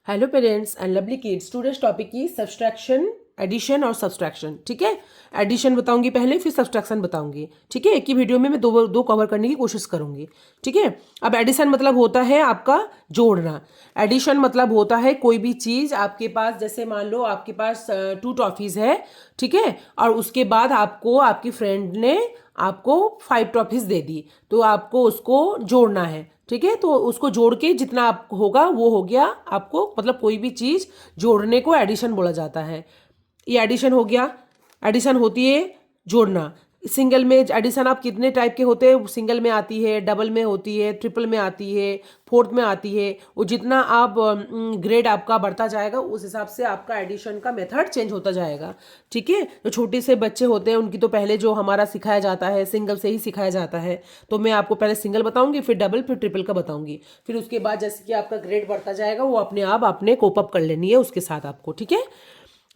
Hello parents and lovely kids. Students topic की subtraction, addition और subtraction. ठीक है, एडिशन बताऊंगी पहले, फिर सब्सट्रैक्शन बताऊंगी। ठीक है, एक ही वीडियो में मैं दो कवर करने की कोशिश करूंगी। ठीक है, अब एडिशन मतलब होता है आपका जोड़ना। एडिशन मतलब होता है कोई भी चीज़ आपके पास, जैसे मान लो आपके पास 2 टॉफ़ीज़ है। ठीक है, और उसके बाद आपको आपकी फ्रेंड ने आपको 5 टॉफ़ीज़ दे दी, तो आपको उसको जोड़ना है। ठीक है, तो उसको जोड़ के जितना आप होगा वो हो गया आपको, मतलब कोई भी चीज़ जोड़ने को एडिशन बोला जाता है। ये एडिशन हो गया। एडिशन होती है जोड़ना। सिंगल में एडिशन आप कितने टाइप के होते हैं, सिंगल में आती है, डबल में होती है, ट्रिपल में आती है, फोर्थ में आती है। वो जितना आप ग्रेड आपका बढ़ता जाएगा उस हिसाब से आपका एडिशन का मेथड चेंज होता जाएगा। ठीक है, जो छोटे से बच्चे होते हैं उनकी तो पहले जो हमारा सिखाया जाता है सिंगल से ही सिखाया जाता है। तो मैं आपको पहले सिंगल बताऊंगी, फिर डबल, फिर ट्रिपल का बताऊंगी। फिर उसके बाद जैसे कि आपका ग्रेड बढ़ता जाएगा वो अपने आप आपने कोप अप कर लेनी है उसके साथ आपको। ठीक है,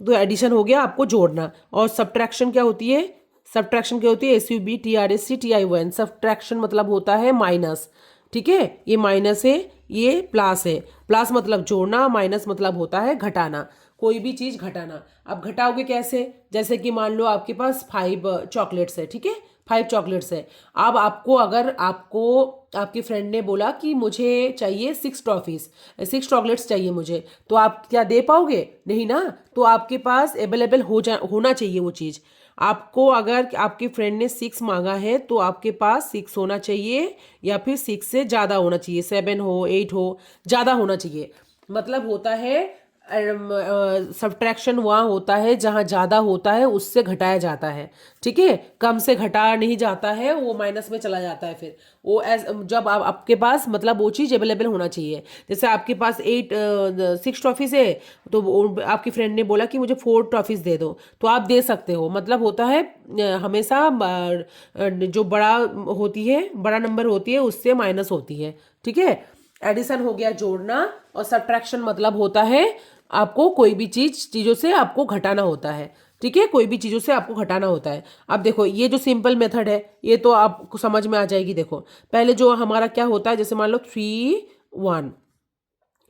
तो एडिशन हो गया आपको जोड़ना। और सब्ट्रैक्शन क्या होती है? सब्ट्रैक्शन क्या होती है? SUBTRACTION। सब्ट्रैक्शन मतलब होता है माइनस। ठीक है, ये माइनस है, ये प्लस है। प्लस मतलब जोड़ना, माइनस मतलब होता है घटाना, कोई भी चीज़ घटाना। अब घटाओगे कैसे? जैसे कि मान लो आपके पास 5 चॉकलेट्स है। ठीक है, 5 चॉकलेट्स है। अब आपको, अगर आपको आपकी फ्रेंड ने बोला कि मुझे चाहिए 6 टॉफ़ीज़, 6 चॉकलेट्स चाहिए मुझे, तो आप क्या दे पाओगे? नहीं ना। तो आपके पास अवेलेबल होना चाहिए वो चीज़। आपको अगर आपकी फ्रेंड ने 6 मांगा है तो आपके पास 6 होना चाहिए, या फिर 6 से ज़्यादा होना चाहिए, 7 हो, 8 हो, ज़्यादा होना चाहिए। मतलब होता है सब्ट्रैक्शन वहाँ होता है जहाँ ज़्यादा होता है उससे घटाया जाता है। ठीक है, कम से घटाया नहीं जाता है, वो माइनस में चला जाता है। फिर वो जब आपके पास, मतलब वो चीज़ अवेलेबल होना चाहिए। जैसे आपके पास 6 ट्रॉफीज़ है, तो आपकी फ्रेंड ने बोला कि मुझे 4 ट्रॉफीज़ दे दो, तो आप दे सकते हो। मतलब होता है हमेशा जो बड़ा होती है, बड़ा नंबर होती है उससे माइनस होती है। ठीक है, एडिशन हो गया जोड़ना। और सब्ट्रैक्शन मतलब होता है आपको कोई भी चीज़ों से आपको घटाना होता है। ठीक है, कोई भी चीज़ों से आपको घटाना होता है। अब देखो, ये जो सिंपल मेथड है ये तो आपको समझ में आ जाएगी। देखो पहले जो हमारा क्या होता है, जैसे मान लो 3 1,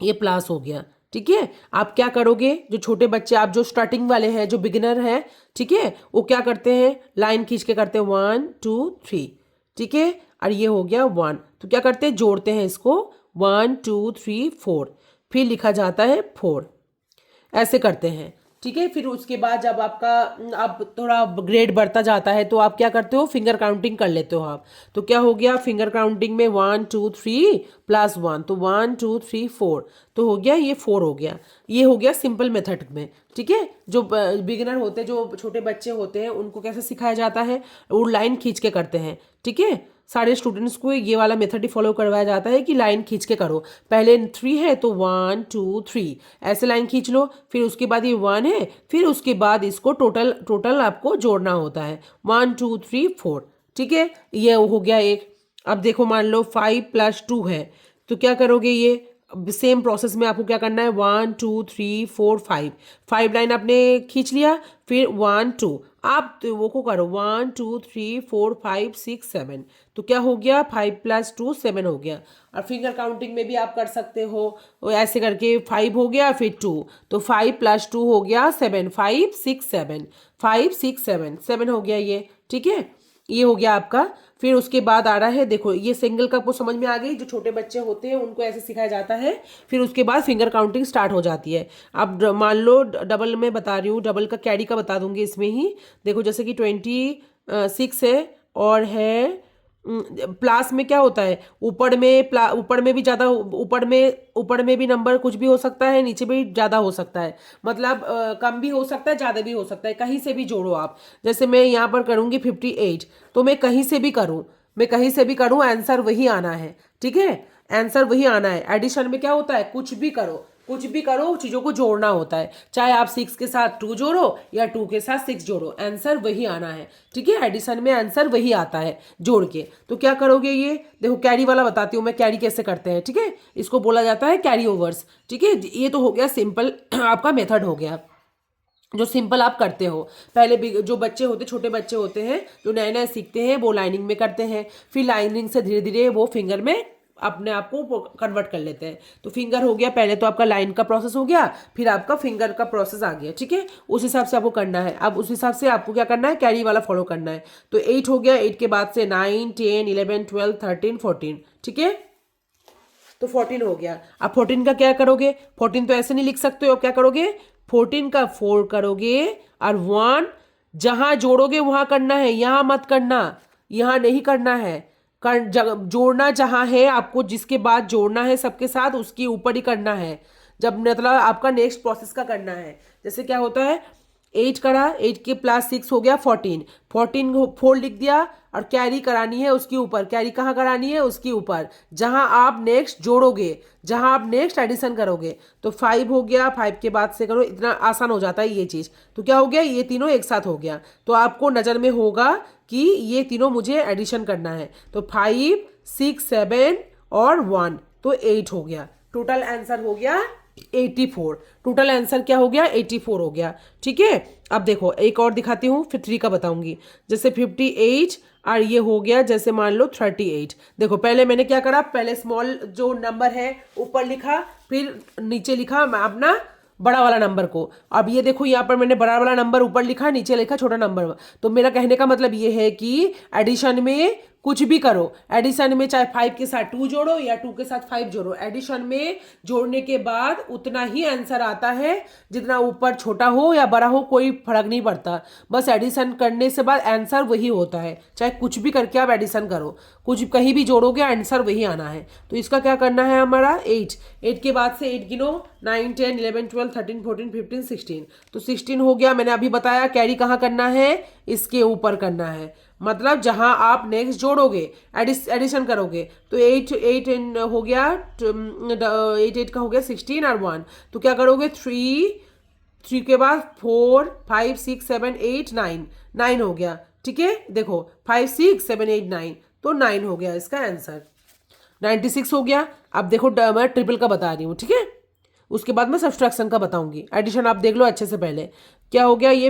ये प्लस हो गया। ठीक है, आप क्या करोगे, जो छोटे बच्चे, आप जो स्टार्टिंग वाले हैं, जो बिगिनर हैं, ठीक है, वो क्या करते हैं, लाइन खींच के करते हैं 1 2 3। ठीक है, और ये हो गया 1, तो क्या करते हैं, जोड़ते हैं इसको 1 2 3 4, फिर लिखा जाता है 4, ऐसे करते हैं। ठीक है, फिर उसके बाद जब आपका अब थोड़ा ग्रेड बढ़ता जाता है तो आप क्या करते हो, फिंगर काउंटिंग कर लेते हो आप। तो क्या हो गया, फिंगर काउंटिंग में 1 2 3 प्लस 1, तो 1 2 3 4, तो हो गया ये 4 हो गया। ये हो गया सिंपल मेथड में। ठीक है, जो बिगिनर होते हैं, जो छोटे बच्चे होते हैं, उनको कैसे सिखाया जाता है, वो लाइन खींच के करते हैं। ठीक है, सारे स्टूडेंट्स को ये वाला मेथड ही फॉलो करवाया जाता है कि लाइन खींच के करो। पहले 3 है तो 1 2 3 ऐसे लाइन खींच लो, फिर उसके बाद ये 1 है, फिर उसके बाद इसको टोटल टोटल आपको जोड़ना होता है 1 2 3 4। ठीक है, ये हो गया एक। अब देखो, मान लो 5 + 2 है, तो क्या करोगे, ये सेम प्रोसेस में आपको क्या करना है, 1 2 3 4 5, 5 लाइन आपने खींच लिया, फिर 1 2, आप तो वो को करो 1 2 3 4 5 6 7, तो क्या हो गया, 5 + 2 7 हो गया। और फिंगर काउंटिंग में भी आप कर सकते हो, ऐसे करके 5 हो गया, फिर 2, तो 5 + 2 हो गया 7, 5 6 7, 5 6 7 7 हो गया ये। ठीक है, ये हो गया आपका। फिर उसके बाद आ रहा है, देखो ये सिंगल का आपको समझ में आ गई, जो छोटे बच्चे होते हैं उनको ऐसे सिखाया जाता है। फिर उसके बाद फिंगर काउंटिंग स्टार्ट हो जाती है। अब मान लो डबल में बता रही हूँ, डबल का कैरी का बता दूंगी इसमें ही। देखो जैसे कि 26 है, और है प्लस में क्या होता है, ऊपर में भी ज़्यादा, ऊपर में भी नंबर कुछ भी हो सकता है, नीचे भी ज़्यादा हो सकता है। मतलब कम भी हो सकता है, ज़्यादा भी हो सकता है, कहीं से भी जोड़ो आप। जैसे मैं यहाँ पर करूँगी 58, तो मैं कहीं से भी करूँ, मैं कहीं से भी करूँ, आंसर वही आना है। ठीक है, आंसर वही आना है। एडिशन में क्या होता है, कुछ भी करो, कुछ भी करो, चीज़ों को जोड़ना होता है। चाहे आप 6 के साथ 2 जोड़ो या 2 के साथ 6 जोड़ो, आंसर वही आना है। ठीक है, एडिशन में आंसर वही आता है जोड़ के। तो क्या करोगे, ये देखो कैरी वाला बताती हूँ मैं, कैरी कैसे करते हैं। ठीक है, इसको बोला जाता है कैरी ओवर्स। ठीक है, ये तो हो गया सिंपल आपका मेथड हो गया, जो सिंपल आप करते हो। पहले भी जो बच्चे होते, छोटे बच्चे होते हैं, जो नए नए सीखते हैं, वो लाइनिंग में करते हैं, फिर लाइनिंग से धीरे धीरे वो फिंगर में अपने आप को कन्वर्ट कर लेते हैं। तो फिंगर हो गया, पहले तो आपका लाइन का प्रोसेस हो गया, फिर आपका फिंगर का प्रोसेस आ गया, ठीक है। उस हिसाब से आपको करना है। अब उस हिसाब से आपको क्या करना है, कैरी वाला फॉलो करना है। तो 8 हो गया, 8 के बाद से 9 10 11 12 13 14, ठीक है। तो 14 हो गया। अब 14 का क्या करोगे, 14 तो ऐसे नहीं लिख सकते हो, क्या करोगे, 14 का 4 करोगे और 1 जहां जोड़ोगे वहां करना है, यहां मत करना, यहां नहीं करना है। जोड़ना जहां है आपको, जिसके बाद जोड़ना है सबके साथ उसके ऊपर ही करना है। जब मतलब आपका नेक्स्ट प्रोसेस का करना है, जैसे क्या होता है, 8 करा, 8 के प्लस 6 हो गया 14, 14 को 4 लिख दिया और कैरी करानी है उसके ऊपर। कैरी कहाँ करानी है, उसके ऊपर जहां आप नेक्स्ट जोड़ोगे, जहां आप नेक्स्ट एडिशन करोगे। तो 5 हो गया, 5 के बाद से करो, इतना आसान हो जाता है ये चीज़। तो क्या हो गया, ये तीनों एक साथ हो गया। तो आपको नज़र में होगा कि ये तीनों मुझे एडिशन करना है। तो 5 6 7 और 1, तो 8 हो गया। टोटल आंसर हो गया 84। टोटल आंसर क्या हो गया, 84 हो गया, ठीक है। अब देखो एक और दिखाती हूँ, फिर 3 का बताऊंगी। जैसे 58 और ये हो गया जैसे मान लो 38। देखो पहले मैंने क्या करा, पहले स्मॉल जो नंबर है ऊपर लिखा, फिर नीचे लिखा मैं अपना बड़ा वाला नंबर को। अब ये देखो यहाँ पर मैंने बड़ा वाला नंबर ऊपर लिखा, नीचे लिखा छोटा नंबर। तो मेरा कहने का मतलब ये है कि एडिशन में कुछ भी करो, एडिशन में चाहे 5 के साथ 2 जोड़ो या 2 के साथ 5 जोड़ो, एडिशन में जोड़ने के बाद उतना ही आंसर आता है, जितना ऊपर छोटा हो या बड़ा हो कोई फर्क नहीं पड़ता। बस एडिशन करने से बाद आंसर वही होता है, चाहे कुछ भी करके आप एडिशन करो, कुछ कहीं भी जोड़ोगे आंसर वही आना है। तो इसका क्या करना है हमारा 8, 8 के बाद से 8 गिनो, 9 10 11 12 13 14 15 16। तो 16 हो गया। मैंने अभी बताया कैरी कहाँ करना है, इसके ऊपर करना है, मतलब जहां आप नेक्स्ट जोड़ोगे, एडिशन करोगे। तो 8 8 हो गया, 8 8 का हो गया 16 और 1। तो क्या करोगे, 3 के बाद 4 5 6 7 8 9, 9 हो गया, ठीक है। देखो 5 6 7 8 9, तो 9 हो गया इसका आंसर। 96 हो गया। अब देखो मैं ट्रिपल का बता रही हूँ, ठीक है। उसके बाद मैं सब्सट्रैक्शन का बताऊंगी। एडिशन आप देख लो अच्छे से पहले। क्या हो गया, ये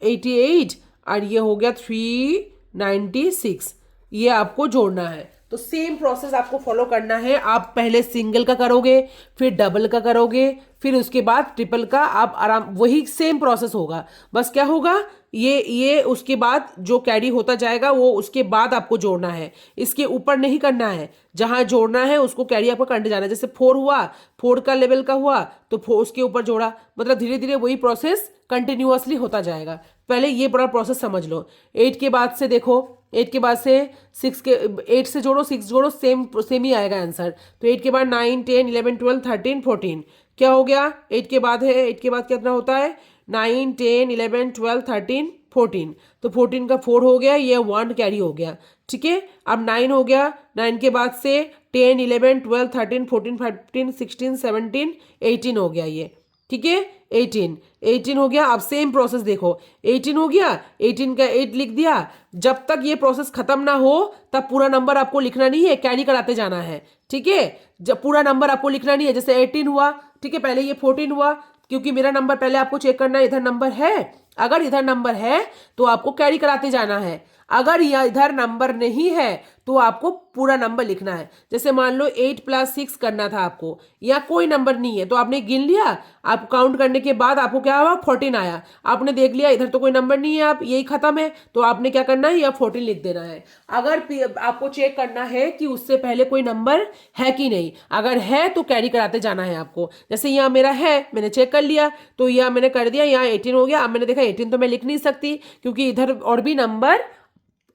88 और ये हो गया 396, ये आपको जोड़ना है। तो सेम प्रोसेस आपको फॉलो करना है। आप पहले सिंगल का करोगे, फिर डबल का करोगे, फिर उसके बाद ट्रिपल का। आप आराम वही सेम प्रोसेस होगा, बस क्या होगा, ये उसके बाद जो कैरी होता जाएगा वो उसके बाद आपको जोड़ना है, इसके ऊपर नहीं करना है। जहां जोड़ना है उसको कैरी आपको करते जाना है। जैसे 4 हुआ, 4 का लेवल का हुआ तो 4 उसके ऊपर जोड़ा, मतलब धीरे धीरे वही प्रोसेस कंटिन्यूअसली होता जाएगा। पहले ये पूरा प्रोसेस समझ लो। 8 के बाद से देखो, 8 के बाद से 6 के 8 से जोड़ो, 6 जोड़ो, सेम सेम ही आएगा आंसर। तो 8 के बाद 9 10 11 12 13 14, क्या हो गया, 8 के बाद है, 8 के बाद कितना होता है, 9 10 11 12 13 14। तो 14 का 4 हो गया, ये 1 कैरी हो गया, ठीक है। अब 9 हो गया, 9 के बाद से 10 11 12 13 14 15 16 17 18 हो गया ये, ठीक है। 18 हो गया। अब सेम प्रोसेस देखो, 18 हो गया, 18 का 8 लिख दिया। जब तक ये प्रोसेस खत्म ना हो तब पूरा नंबर आपको लिखना नहीं है, कैरी कराते जाना है, ठीक है। जब पूरा नंबर आपको लिखना नहीं है, जैसे 18 हुआ, ठीक है, पहले ये 14 हुआ, क्योंकि मेरा नंबर पहले आपको चेक करना है इधर नंबर है। अगर इधर नंबर है तो आपको कैरी कराते जाना है, अगर यह इधर नंबर नहीं है तो आपको पूरा नंबर लिखना है। जैसे मान लो 8 + 6 करना था आपको, या कोई नंबर नहीं है तो आपने गिन लिया, आप काउंट करने के बाद आपको क्या हुआ, 14 आया। आपने देख लिया इधर तो कोई नंबर नहीं है, आप यही खत्म है, तो आपने क्या करना है, या 14 लिख देना है। अगर आपको चेक करना है कि उससे पहले कोई नंबर है कि नहीं, अगर है तो कैरी कराते जाना है आपको। जैसे यहाँ मेरा है, मैंने चेक कर लिया, तो यह मैंने कर दिया, यहाँ 18 हो गया। अब मैंने देखा 18 तो मैं लिख नहीं सकती क्योंकि इधर और भी नंबर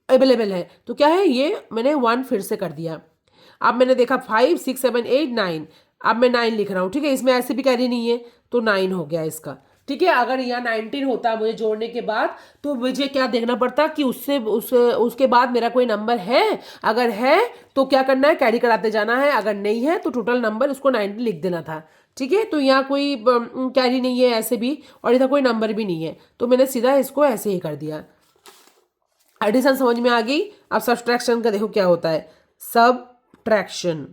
अवेलेबल है, तो क्या है, ये मैंने 1 फिर से कर दिया। अब मैंने देखा 5 6 7 8 9, अब मैं 9 लिख रहा हूँ, ठीक है। इसमें ऐसे भी कैरी नहीं है, तो 9 हो गया इसका, ठीक है। अगर यहाँ 19 होता मुझे जोड़ने के बाद, तो मुझे क्या देखना पड़ता कि उसके बाद मेरा कोई नंबर है, अगर है तो क्या करना है, कैरी कराते जाना है, अगर नहीं है तो टोटल नंबर उसको 19 लिख देना था, ठीक है। तो यहाँ कोई कैरी नहीं है ऐसे भी, और इधर कोई नंबर भी नहीं है, तो मैंने सीधा इसको ऐसे ही कर दिया। एडिशन समझ में आ गई। अब सब्ट्रैक्शन का देखो क्या होता है, सब्ट्रैक्शन,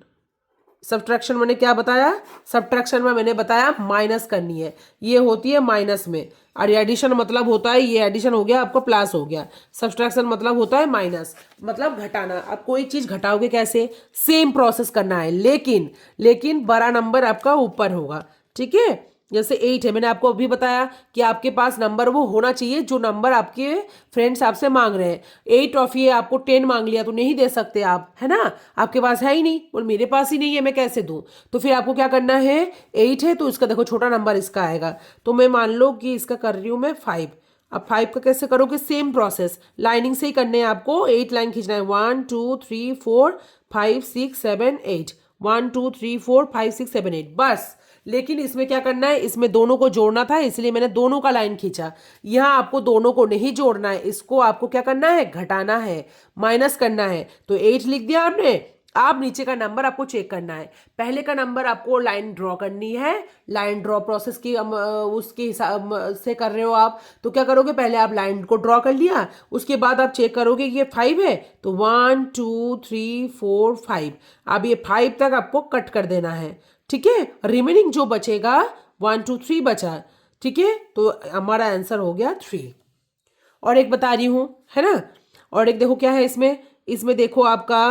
सब्ट्रैक्शन मैंने क्या बताया, सब्ट्रैक्शन में मैंने बताया माइनस करनी है, ये होती है माइनस में, और एडिशन मतलब होता है, ये एडिशन हो गया आपका प्लस हो गया, सब्ट्रैक्शन मतलब होता है माइनस, मतलब घटाना। अब कोई चीज़ घटाओगे कैसे, सेम प्रोसेस करना है, लेकिन लेकिन बड़ा नंबर आपका ऊपर होगा, ठीक है। जैसे 8 है, मैंने आपको अभी बताया कि आपके पास नंबर वो होना चाहिए जो नंबर आपके फ्रेंड्स आपसे मांग रहे हैं। 8 टॉफी है, आपको 10 मांग लिया तो नहीं दे सकते आप, है ना, आपके पास है ही नहीं, और मेरे पास ही नहीं है, मैं कैसे दूं। तो फिर आपको क्या करना है, 8 है तो इसका देखो छोटा नंबर इसका आएगा, तो मैं मान लो कि इसका कर रही हूँ मैं 5। अब 5 का कैसे करोगे, सेम प्रोसेस, लाइनिंग से ही करने हैं आपको, 8 लाइन खींचना है, 1 2 3 4 5 6 7 8, 1 2 3 4 5 6 7 8, बस। लेकिन इसमें क्या करना है, इसमें दोनों को जोड़ना था, इसलिए मैंने दोनों का लाइन खींचा। यहाँ आपको दोनों को नहीं जोड़ना है, इसको आपको क्या करना है, घटाना है, माइनस करना है। तो 8 लिख दिया आपने, आप नीचे का नंबर आपको चेक करना है। पहले का नंबर आपको लाइन ड्रॉ करनी है, लाइन ड्रॉ प्रोसेस की उसके हिसाब से कर रहे हो आप, तो क्या करोगे, पहले आप लाइन को ड्रॉ कर लिया, उसके बाद आप चेक करोगे ये 5 है, तो 1 2 3 4 5, अब ये 5 तक आपको कट कर देना है, ठीक है। रिमेनिंग जो बचेगा 1 2 3 बचा, ठीक है, तो हमारा आंसर हो गया 3। और एक बता रही हूँ, है ना, और एक देखो क्या है इसमें, इसमें देखो आपका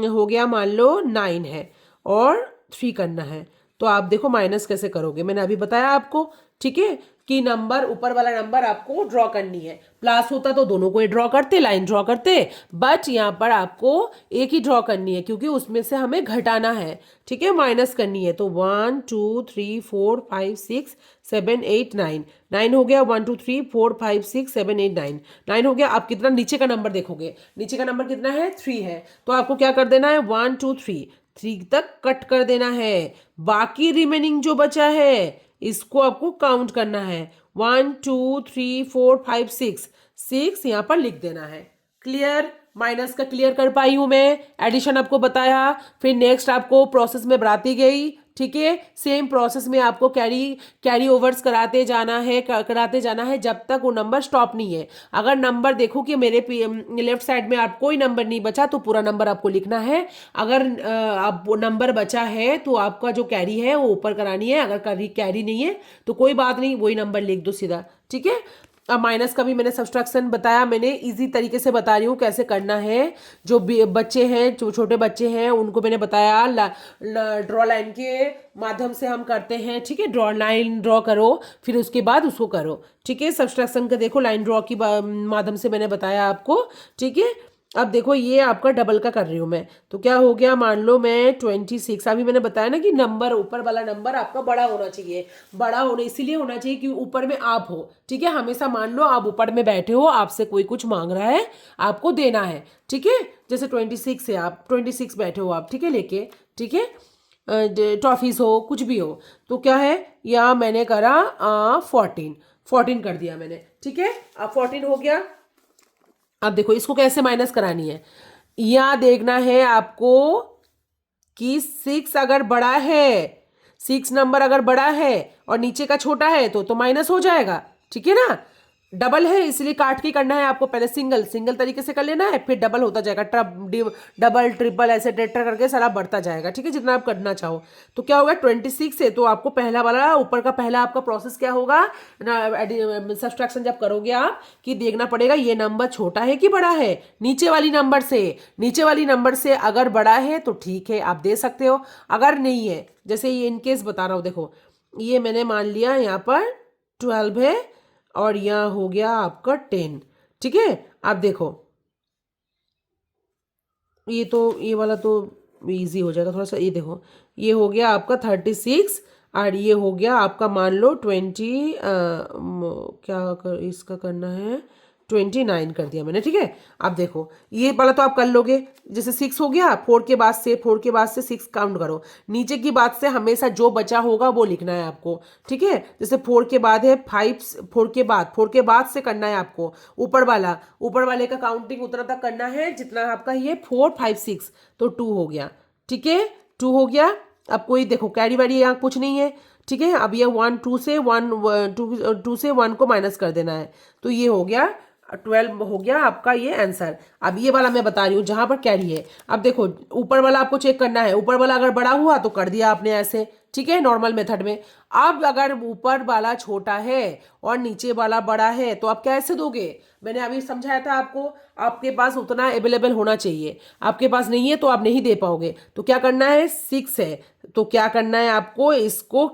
हो गया, मान लो 9 है और 3 करना है, तो आप देखो माइनस कैसे करोगे, मैंने अभी बताया आपको, ठीक है, कि नंबर ऊपर वाला नंबर आपको ड्रॉ करनी है। प्लस होता तो दोनों को ही ड्रॉ करते, लाइन ड्रॉ करते, बट यहाँ पर आपको एक ही ड्रॉ करनी है क्योंकि उसमें से हमें घटाना है, ठीक है, माइनस करनी है। तो 1 2 3 4 5 6 7 8 9, 9 हो गया, 1 2 3 4 5 6 7 8 9, 9 हो गया। आप कितना नीचे का नंबर देखोगे, नीचे का नंबर कितना है, 3 है, तो आपको क्या कर देना है, 1 2 3 तक कट कर देना है, बाकी रिमेनिंग जो बचा है इसको आपको काउंट करना है, 1 2 3 4 5 6 यहाँ पर लिख देना है। क्लियर, माइनस का क्लियर कर पाई हूं मैं, एडिशन आपको बताया, फिर नेक्स्ट आपको प्रोसेस में बढ़ाती गई, ठीक है। सेम प्रोसेस में आपको कैरी ओवर्स कराते जाना है, कराते जाना है जब तक वो नंबर स्टॉप नहीं है। अगर नंबर देखो कि मेरे लेफ्ट साइड में आप कोई नंबर नहीं बचा तो पूरा नंबर आपको लिखना है, अगर आप वो नंबर बचा है तो आपका जो कैरी है वो ऊपर करानी है, अगर कैरी नहीं है तो कोई बात नहीं, वही नंबर लिख दो सीधा, ठीक है। अब माइनस का भी मैंने सब्सट्रैक्शन बताया, मैंने इजी तरीके से बता रही हूँ कैसे करना है। जो बच्चे हैं, जो छोटे बच्चे हैं उनको मैंने बताया ड्रॉ लाइन के माध्यम से हम करते हैं, ठीक है, ड्रॉ लाइन ड्रॉ करो फिर उसके बाद उसको करो, ठीक है। सब्सट्रैक्शन का देखो लाइन ड्रॉ की माध्यम से मैंने बताया आपको, ठीक है। अब देखो ये आपका डबल का कर रही हूँ मैं, तो क्या हो गया, मान लो मैं 26, अभी मैंने बताया ना कि नंबर ऊपर वाला नंबर आपका बड़ा होना चाहिए, बड़ा होने इसीलिए होना चाहिए कि ऊपर में आप हो, ठीक है। हमेशा मान लो आप ऊपर में बैठे हो, आपसे कोई कुछ मांग रहा है, आपको देना है, ठीक है। जैसे 26 है, आप 26 बैठे हो आप, ठीक है, लेके, ठीक है, टॉफीज हो कुछ भी हो, तो क्या है, या मैंने करा 14 कर दिया मैंने, ठीक है। अब 14 हो गया। अब देखो इसको कैसे माइनस करानी है, यहां देखना है आपको कि 6 अगर बड़ा है, 6 नंबर अगर बड़ा है और नीचे का छोटा है तो माइनस हो जाएगा, ठीक है ना। डबल है इसलिए काट के करना है आपको, पहले सिंगल सिंगल तरीके से कर लेना है, फिर डबल होता जाएगा, डबल ट्रिपल ऐसे टेट्रा करके सारा बढ़ता जाएगा, ठीक है, जितना आप करना चाहो। तो क्या होगा, 26 है तो आपको पहला वाला ऊपर का पहला आपका प्रोसेस क्या होगा, सब्सट्रैक्शन जब करोगे आप, कि देखना पड़ेगा ये नंबर छोटा है कि बड़ा है, नीचे वाली नंबर से, नीचे वाली नंबर से अगर बड़ा है तो ठीक है आप दे सकते हो, अगर नहीं है, जैसे ये इनकेस बता रहा हूँ, देखो ये मैंने मान लिया यहाँ पर 12 है और यहाँ हो गया आपका 10, ठीक है। आप देखो ये वाला तो इजी हो जाएगा थोड़ा सा, ये देखो ये हो गया आपका 36 और ये हो गया आपका मान लो 20, इसका करना है 29 कर दिया मैंने, ठीक है। अब देखो ये वाला तो आप कर लोगे, जैसे 6 हो गया, 4 के बाद से 6 काउंट करो, नीचे की बात से हमेशा जो बचा होगा वो लिखना है आपको, ठीक है। जैसे 4 के बाद है 5, 4 के बाद से करना है आपको ऊपर वाले का काउंटिंग उतना तक करना है जितना आपका ये 4 5 6, तो 2 हो गया, ठीक है, 2 हो गया। अब कोई देखो कैरी वैरी यहाँ कुछ नहीं है, ठीक है। अब ये 2 से 1 को माइनस कर देना है, तो ये हो गया 12 हो गया आपका ये आंसर। अब ये वाला मैं बता रही हूँ जहां पर कैरी है। अब देखो ऊपर वाला आपको चेक करना है, ऊपर वाला अगर बड़ा हुआ तो कर दिया आपने ऐसे, ठीक है, नॉर्मल मेथड में। अब अगर ऊपर वाला छोटा है और नीचे वाला बड़ा है तो आप कैसे दोगे? मैंने अभी समझाया था आपको, आपके पास उतना अवेलेबल होना चाहिए, आपके पास नहीं है तो आप नहीं दे पाओगे। तो क्या करना है, 6 है तो क्या करना है आपको, इसको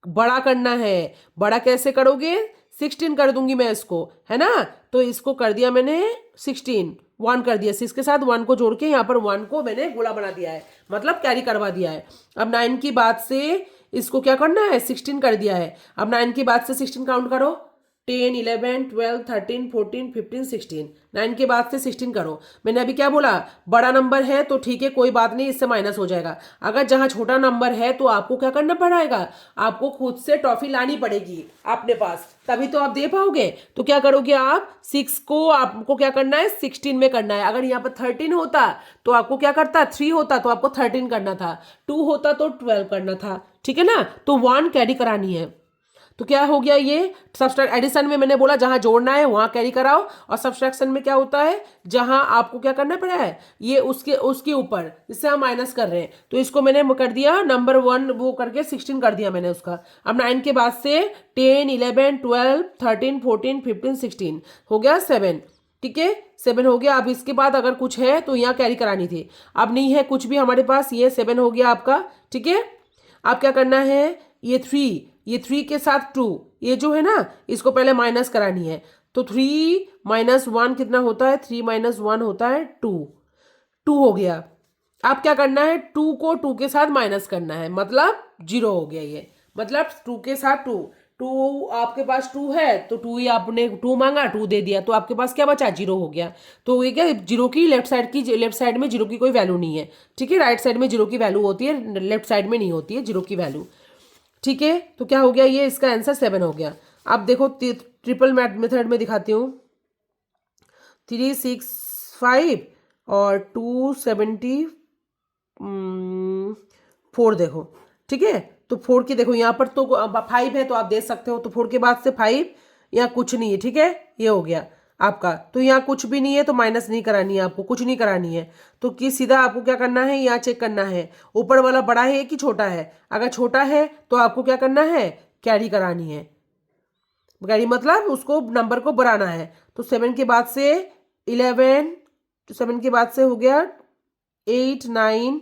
बड़ा करना है। बड़ा कैसे करोगे, 16 कर दूंगी मैं इसको, है ना। तो इसको कर दिया मैंने 16, 1 कर दिया, 6 के साथ 1 को जोड़ के यहाँ पर 1 को मैंने गोला बना दिया है, मतलब कैरी करवा दिया है। अब 9 की बाद से इसको क्या करना है, 16 कर दिया है। अब 9 की बाद से 16 काउंट करो, 10, 11, 12, 13, 14, 15, 16। 9 के बाद से 16 करो। मैंने अभी क्या बोला, बड़ा नंबर है तो ठीक है, कोई बात नहीं, इससे माइनस हो जाएगा। अगर जहां छोटा नंबर है तो आपको क्या करना पड़ेगा, आपको खुद से टॉफी लानी पड़ेगी अपने पास, तभी तो आप दे पाओगे। तो क्या करोगे आप, 6 को आपको क्या करना है, 16 में करना है। अगर यहाँ पर 13 होता तो आपको क्या करता, 3 होता तो आपको 13 करना था, 2 होता तो 12 करना था, ठीक है ना। तो 1 कैरी करानी है। तो क्या हो गया, ये सब्सट्रैक्ट एडिशन में मैंने बोला जहां जोड़ना है वहां कैरी कराओ, और सब्सट्रैक्शन में क्या होता है, जहां आपको क्या करना पड़ा है, ये उसके ऊपर जिससे हम माइनस कर रहे हैं। तो इसको मैंने कर दिया नंबर 1 वो करके 16 कर दिया मैंने उसका। अब 9 के बाद से 10, 11, 12, 13, 14, 15, 16 हो गया 7, ठीक है, 7 हो गया। अब इसके बाद अगर कुछ है तो यहाँ कैरी करानी थी, अब नहीं है कुछ भी हमारे पास, ये 7 हो गया आपका, ठीक है। अब क्या करना है, ये 3 के साथ 2, ये जो है ना इसको पहले माइनस करानी है। तो 3 - 1 कितना होता है, 3 - 1 होता है 2, 2 हो गया। अब क्या करना है, 2 को 2 के साथ माइनस करना है, मतलब 0 हो गया ये, मतलब 2 के साथ 2, 2 आपके पास 2 है तो 2 ही आपने 2 मांगा, 2 दे दिया, तो आपके पास क्या बचा, 0 हो गया। तो ये क्या, जीरो की लेफ्ट साइड में जीरो की कोई वैल्यू नहीं है, ठीक है। राइट साइड में जीरो की वैल्यू होती है, लेफ्ट साइड में नहीं होती है जीरो की वैल्यू, ठीक है। तो क्या हो गया, ये इसका आंसर 7 हो गया। अब देखो ट्रिपल मेथड में दिखाती हूँ, 365 और 274 देखो, ठीक है। तो 4 की देखो यहाँ पर तो 5 है तो आप दे सकते हो, तो 4 के बाद से 5, यहाँ कुछ नहीं है, ठीक है, ये हो गया आपका। तो यहाँ कुछ भी नहीं है तो माइनस नहीं करानी है आपको, कुछ नहीं करानी है। तो कि सीधा आपको क्या करना है, यहाँ चेक करना है ऊपर वाला बड़ा है कि छोटा है। अगर छोटा है तो आपको क्या करना है, कैरी करानी है, कैरी मतलब उसको नंबर को बढ़ाना है। तो 7 के बाद से 11, 7 के बाद से हो गया 8, 9,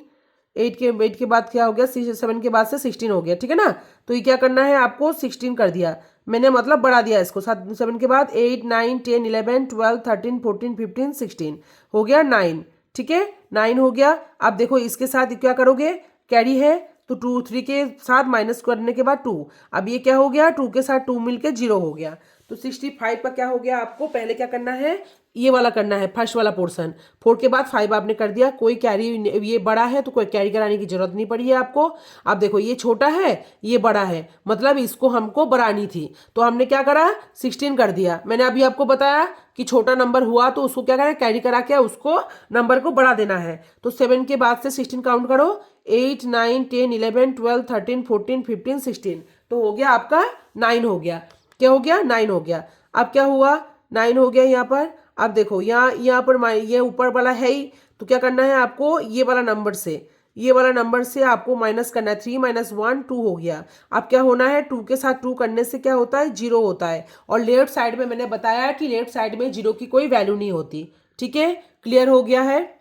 8 के बाद क्या हो गया, 7 के बाद से 16 हो गया, ठीक है ना। तो ये क्या करना है आपको, 16 कर दिया मैंने, मतलब बढ़ा दिया इसको। 7 के बाद 8, 9, 10, 11, 12, 13, 14, 15, 16 हो गया 9, ठीक है, 9 हो गया। अब देखो इसके साथ क्या करोगे, कैरी है तो 2, 3 के साथ माइनस करने के बाद 2, अब ये क्या हो गया, 2 के साथ 2 मिलके 0 हो गया। तो 65 का क्या हो गया, आपको पहले क्या करना है, ये वाला करना है, फर्स्ट वाला पोर्शन। 4 के बाद 5 आपने कर दिया, कोई कैरी, ये बड़ा है तो कोई कैरी कराने की जरूरत नहीं पड़ी है आपको। अब देखो ये छोटा है ये बड़ा है, मतलब इसको हमको बढ़ानी थी, तो हमने क्या करा, 16 कर दिया। मैंने अभी आपको बताया कि छोटा नंबर हुआ तो उसको क्या करें, कैरी करा के उसको नंबर को बढ़ा देना है। तो 7 के बाद से 16 काउंट करो, 8, 9, 10, 11, 12, 13, 14, 15, 16, तो हो गया आपका 9 हो गया। क्या हो गया, 9 हो गया। अब क्या हुआ, 9 हो गया यहाँ पर। अब देखो यहाँ पर ये ऊपर वाला है ही, तो क्या करना है आपको, ये वाला नंबर से आपको माइनस करना है। 3 - 1 2 हो गया। अब क्या होना है, 2 के साथ 2 करने से क्या होता है, 0 होता है। और लेफ्ट साइड में मैंने बताया कि लेफ्ट साइड में 0 की कोई वैल्यू नहीं होती, ठीक है, क्लियर हो गया है।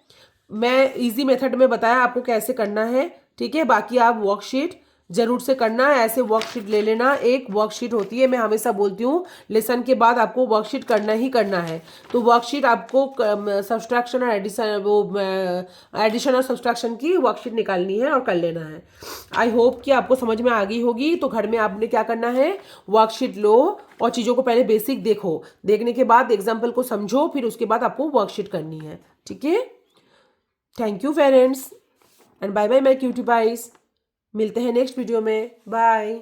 मैं इजी मेथड में बताया आपको कैसे करना है, ठीक है। बाकी आप वर्कशीट जरूर से करना है, ऐसे वर्कशीट ले लेना, एक वर्कशीट होती है, मैं हमेशा बोलती हूँ लेसन के बाद आपको वर्कशीट करना ही करना है। तो वर्कशीट आपको सब्सट्रैक्शन और एडिशन और सब्सट्रैक्शन की वर्कशीट निकालनी है और कर लेना है। आई होप कि आपको समझ में आ गई होगी। तो घर में आपने क्या करना है, वर्कशीट लो और चीज़ों को पहले बेसिक देखो, देखने के बाद एग्जाम्पल को समझो, फिर उसके बाद आपको वर्कशीट करनी है, ठीक है। Thank you parents and bye bye my cutie pies. मिलते हैं नेक्स्ट वीडियो में, बाय।